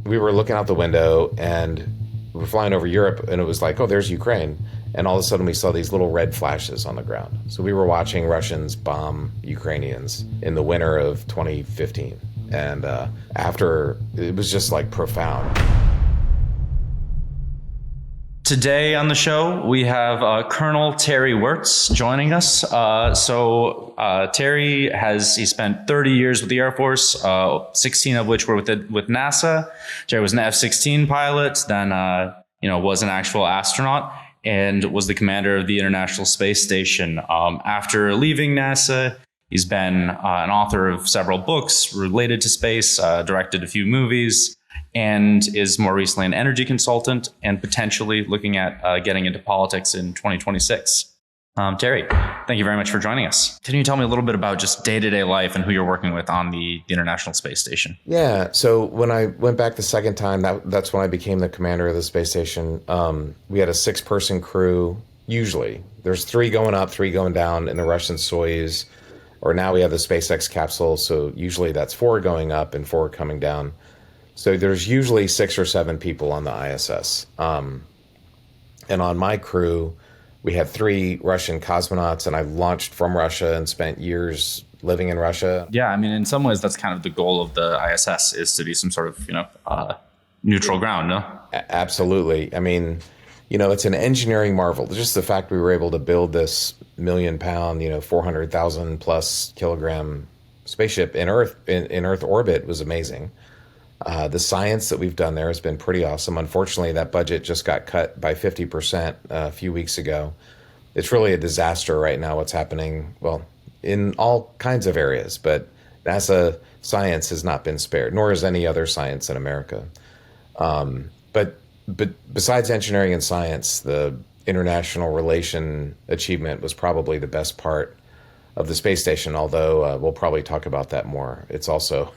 we were looking out the window and we were flying over Europe, and it was like, oh, there's Ukraine. And all of a sudden we saw these little red flashes on the ground. So we were watching Russians bomb Ukrainians in the winter of 2015. And after, it was just like profound. Today on the show, we have Colonel Terry Virts joining us. Terry he spent 30 years with the Air Force, 16 of which were with NASA. Terry was an F-16 pilot, then was an actual astronaut, and was the commander of the International Space Station. After leaving NASA, he's been an author of several books related to space, directed a few movies, and is more recently an energy consultant and potentially looking at getting into politics in 2026. Terry, thank you very much for joining us. Can you tell me a little bit about just day-to-day life and who you're working with on the International Space Station? Yeah, so when I went back the second time, that's when I became the commander of the space station. We had a 6-person crew, usually. There's 3 going up, 3 going down in the Russian Soyuz, or now we have the SpaceX capsule, so usually that's 4 going up and 4 coming down. So there's usually 6 or 7 people on the ISS. And on my crew, we had 3 Russian cosmonauts, and I launched from Russia and spent years living in Russia. Yeah, I mean, in some ways, that's kind of the goal of the ISS, is to be some sort of, neutral ground, no? Absolutely. I mean, it's an engineering marvel. Just the fact we were able to build this 1 million pound, 400,000 plus kilogram spaceship in Earth orbit was amazing. The science that we've done there has been pretty awesome. Unfortunately, that budget just got cut by 50% a few weeks ago. It's really a disaster right now what's happening, well, in all kinds of areas, but NASA science has not been spared, nor has any other science in America. But besides engineering and science, the international relation achievement was probably the best part of the space station, although we'll probably talk about that more. It's also,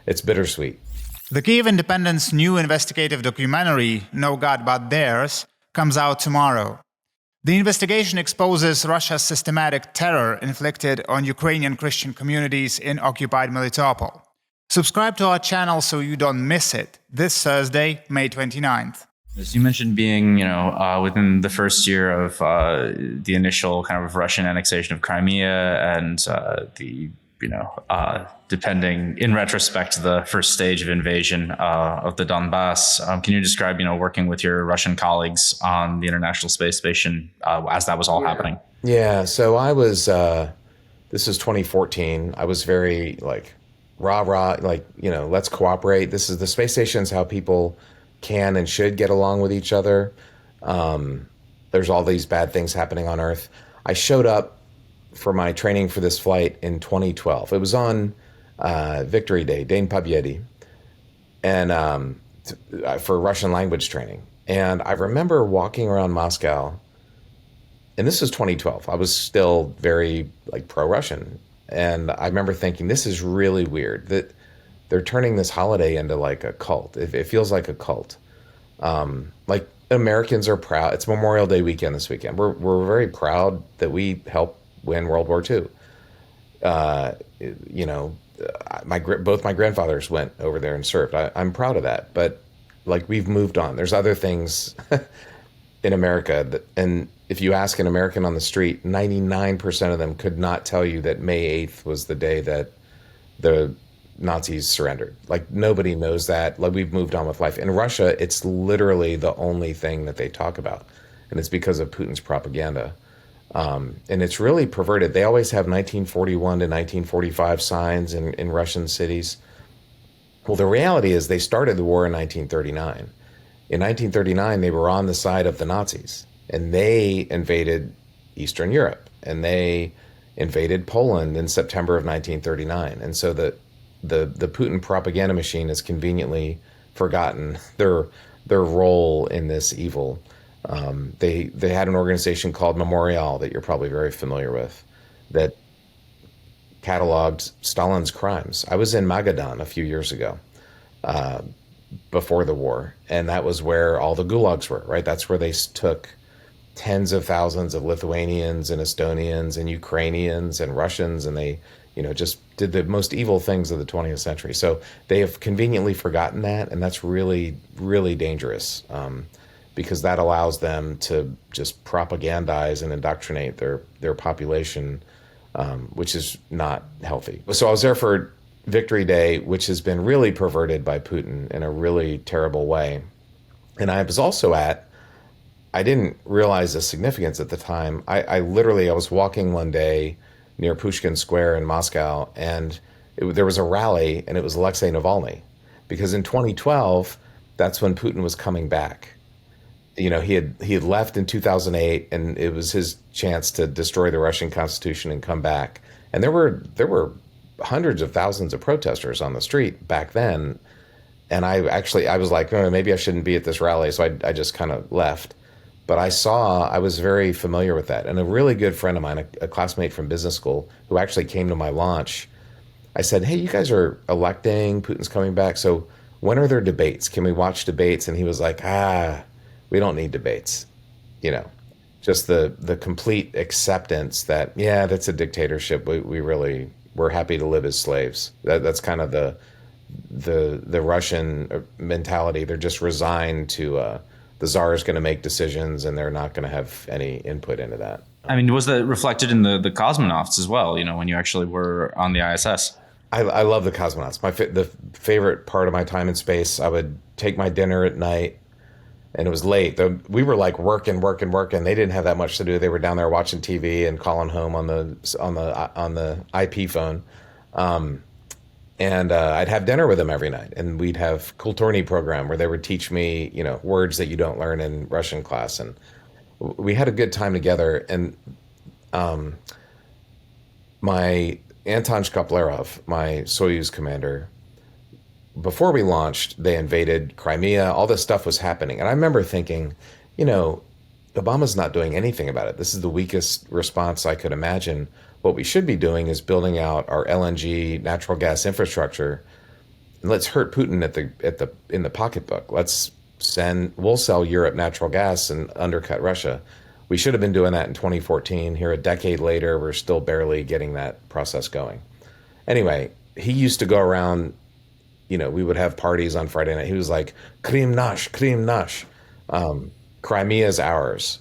it's bittersweet. The Kyiv Independent's new investigative documentary, No God But Theirs, comes out tomorrow. The investigation exposes Russia's systematic terror inflicted on Ukrainian Christian communities in occupied Melitopol. Subscribe to our channel so you don't miss it this Thursday, May 29th. As you mentioned, being within the first year of the initial kind of Russian annexation of Crimea and depending in retrospect, the first stage of invasion of the Donbass. Can you describe, working with your Russian colleagues on the International Space Station as that was all happening? Yeah, so I was, this is 2014. I was very rah, let's cooperate. This is the space station's how people can and should get along with each other. There's all these bad things happening on Earth. I showed up for my training for this flight in 2012. It was on Victory Day, Deň Побєdy, and for Russian language training. And I remember walking around Moscow, and this was 2012. I was still very pro-Russian. And I remember thinking, this is really weird that they're turning this holiday into a cult. It feels like a cult. Americans are proud. It's Memorial Day weekend this weekend. We're very proud that we helped win World War II. Both my grandfathers went over there and served. I'm proud of that. But we've moved on. There's other things in America and if you ask an American on the street, 99% of them could not tell you that May 8th was the day that the Nazis surrendered. Nobody knows that. We've moved on with life. In Russia, it's literally the only thing that they talk about. And it's because of Putin's propaganda. And it's really perverted. They always have 1941 to 1945 signs in Russian cities. Well, the reality is they started the war in 1939. In 1939, they were on the side of the Nazis, and they invaded Eastern Europe, and they invaded Poland in September of 1939. And so the Putin propaganda machine has conveniently forgotten their role in this evil. They had an organization called Memorial that you're probably very familiar with that cataloged Stalin's crimes. I was in Magadan a few years ago, before the war, and that was where all the gulags were, right? That's where they took tens of thousands of Lithuanians and Estonians and Ukrainians and Russians, and they just did the most evil things of the 20th century. So they have conveniently forgotten that, and that's really, really dangerous, because that allows them to just propagandize and indoctrinate their population, which is not healthy. So I was there for Victory Day, which has been really perverted by Putin in a really terrible way. And I was also I didn't realize the significance at the time. I was walking one day near Pushkin Square in Moscow, and there was a rally, and it was Alexei Navalny, because in 2012, that's when Putin was coming back. He had left in 2008, and it was his chance to destroy the Russian constitution and come back. And there were hundreds of thousands of protesters on the street back then. And I was like, oh, maybe I shouldn't be at this rally, so I just kind of left. But I was very familiar with that. And a really good friend of mine, a classmate from business school, who actually came to my launch, I said, hey, you guys are electing, Putin's coming back, so when are there debates? Can we watch debates? And he was like, we don't need debates. Just the complete acceptance that, yeah, that's a dictatorship. We're happy to live as slaves. That's kind of the Russian mentality. They're just resigned to the czar is going to make decisions, and they're not going to have any input into that. I mean, was that reflected in the cosmonauts as well? When you actually were on the ISS? I love the cosmonauts. The favorite part of my time in space. I would take my dinner at night, and it was late. We were like working. They didn't have that much to do. They were down there watching TV and calling home on the IP phone. And I'd have dinner with them every night, and we'd have Kulturny program where they would teach me, words that you don't learn in Russian class, and we had a good time together. And my Anton Shkaplerov, my Soyuz commander, before we launched, they invaded Crimea. All this stuff was happening, and I remember thinking, Obama's not doing anything about it. This is the weakest response I could imagine. What we should be doing is building out our LNG natural gas infrastructure, and let's hurt Putin in the pocketbook. We'll sell Europe natural gas and undercut Russia. We should have been doing that in 2014. Here, a decade later, we're still barely getting that process going. Anyway, he used to go around. We would have parties on Friday night. He was like, Krim nash, Crimea's ours.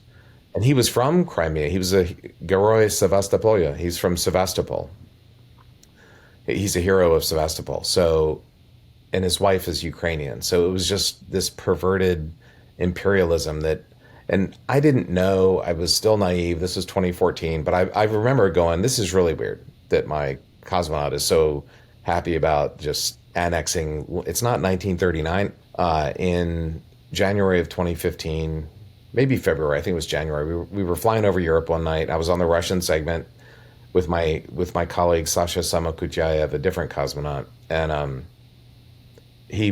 And he was from Crimea. He was a Geroi Sevastopolya. He's from Sevastopol. He's a hero of Sevastopol. So, and his wife is Ukrainian. So it was just this perverted imperialism and I didn't know. I was still naive. This was 2014. But I remember going, this is really weird that my cosmonaut is so happy about just annexing. It's not 1939. In January of 2015, maybe February, I think it was January, we were flying over Europe one night. I was on the Russian segment with my colleague Sasha Samokutyaev, a different cosmonaut, and he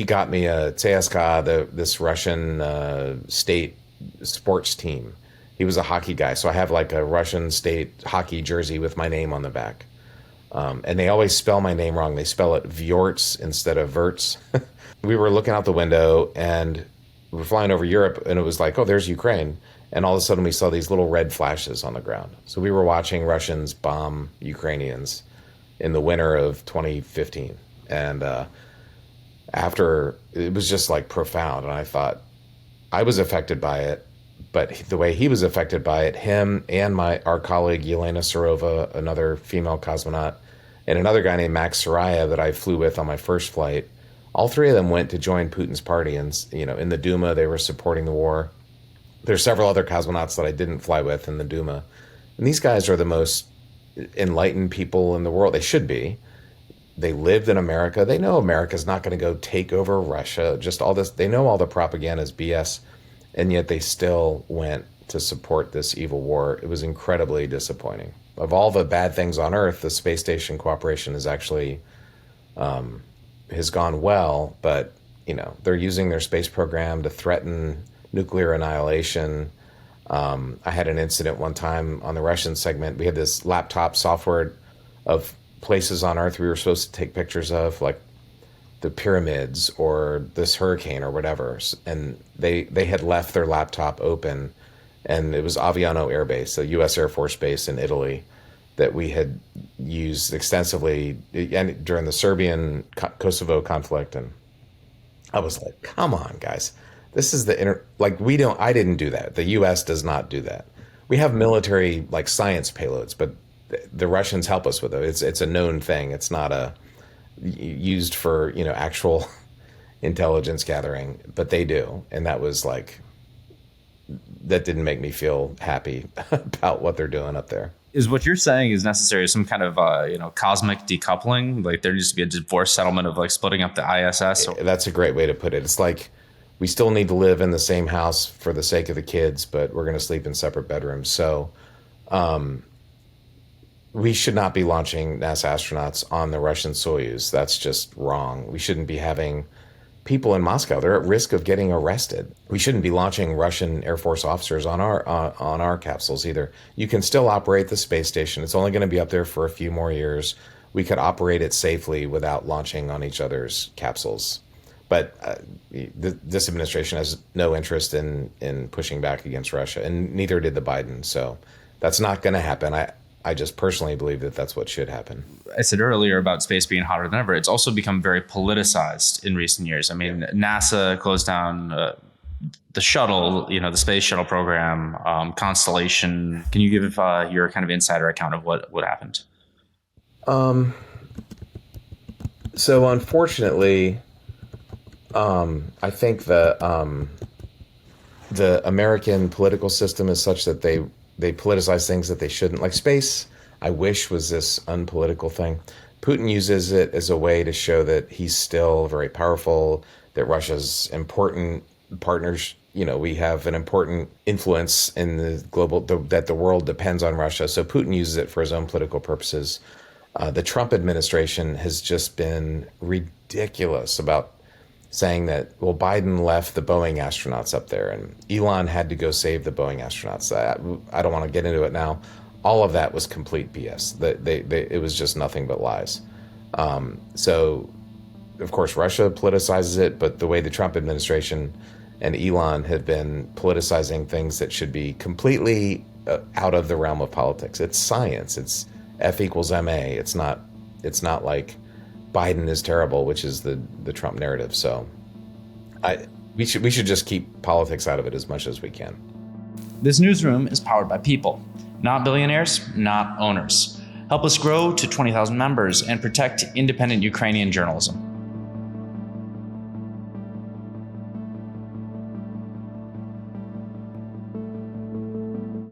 got me a CSKA, this Russian state sports team. He was a hockey guy, so I have like a Russian state hockey jersey with my name on the back. And they always spell my name wrong. They spell it Virts instead of Virts. We were looking out the window, and we were flying over Europe, and it was like, oh, there's Ukraine. And all of a sudden we saw these little red flashes on the ground. So we were watching Russians bomb Ukrainians in the winter of 2015. And after, it was just like profound. And I thought, I was affected by it, but the way he was affected by it, him and our colleague Yelena Serova, another female cosmonaut, and another guy named Max Saraya that I flew with on my first flight, all three of them went to join Putin's party. And, in the Duma, they were supporting the war. There's several other cosmonauts that I didn't fly with in the Duma. And these guys are the most enlightened people in the world. They should be. They lived in America. They know America's not going to go take over Russia. Just all this. They know all the propaganda is BS. And yet they still went to support this evil war. It was incredibly disappointing. Of all the bad things on Earth, the space station cooperation is actually has gone well. But, they're using their space program to threaten nuclear annihilation. I had an incident one time on the Russian segment. We had this laptop software of places on Earth we were supposed to take pictures of, like the pyramids or this hurricane or whatever. And they had left their laptop open, and it was Aviano Air Base, a U.S. Air Force base in Italy. that we had used extensively and during the Serbian Kosovo conflict. And I was like, come on, guys. This is I didn't do that. The US does not do that. We have military like science payloads, but the Russians help us with it. It's a known thing. It's not used for, actual intelligence gathering, but they do. And that didn't make me feel happy about what they're doing up there. Is what you're saying is necessary some kind of cosmic decoupling? Like there needs to be a divorce settlement of like splitting up the ISS? That's a great way to put it. It's like we still need to live in the same house for the sake of the kids, but we're going to sleep in separate bedrooms. So we should not be launching NASA astronauts on the Russian Soyuz. That's just wrong. We shouldn't be having people in Moscow. They're at risk of getting arrested. We shouldn't be launching Russian Air Force officers on our capsules either. You can still operate the space station. It's only going to be up there for a few more years. We could operate it safely without launching on each other's capsules. But this administration has no interest in pushing back against Russia, and neither did the Biden. So that's not going to happen. I just personally believe that that's what should happen. I said earlier about space being hotter than ever. It's also become very politicized in recent years. I mean, NASA closed down the shuttle, the space shuttle program, Constellation. Can you give your kind of insider account of what happened? So unfortunately, I think the American political system is such that they politicize things that they shouldn't. Like space, I wish was this unpolitical thing. Putin uses it as a way to show that he's still very powerful, that Russia's important partners. We have an important influence in the global, that the world depends on Russia. So Putin uses it for his own political purposes. The Trump administration has just been ridiculous about saying that, well, Biden left the Boeing astronauts up there and Elon had to go save the Boeing astronauts. I don't want to get into it now. All of that was complete BS. It was just nothing but lies. So, of course, Russia politicizes it, but the way the Trump administration and Elon have been politicizing things that should be completely out of the realm of politics. It's science. It's F equals MA. It's not like Biden is terrible, which is the Trump narrative. So we should just keep politics out of it as much as we can. This newsroom is powered by people, not billionaires, not owners. Help us grow to 20,000 members and protect independent Ukrainian journalism.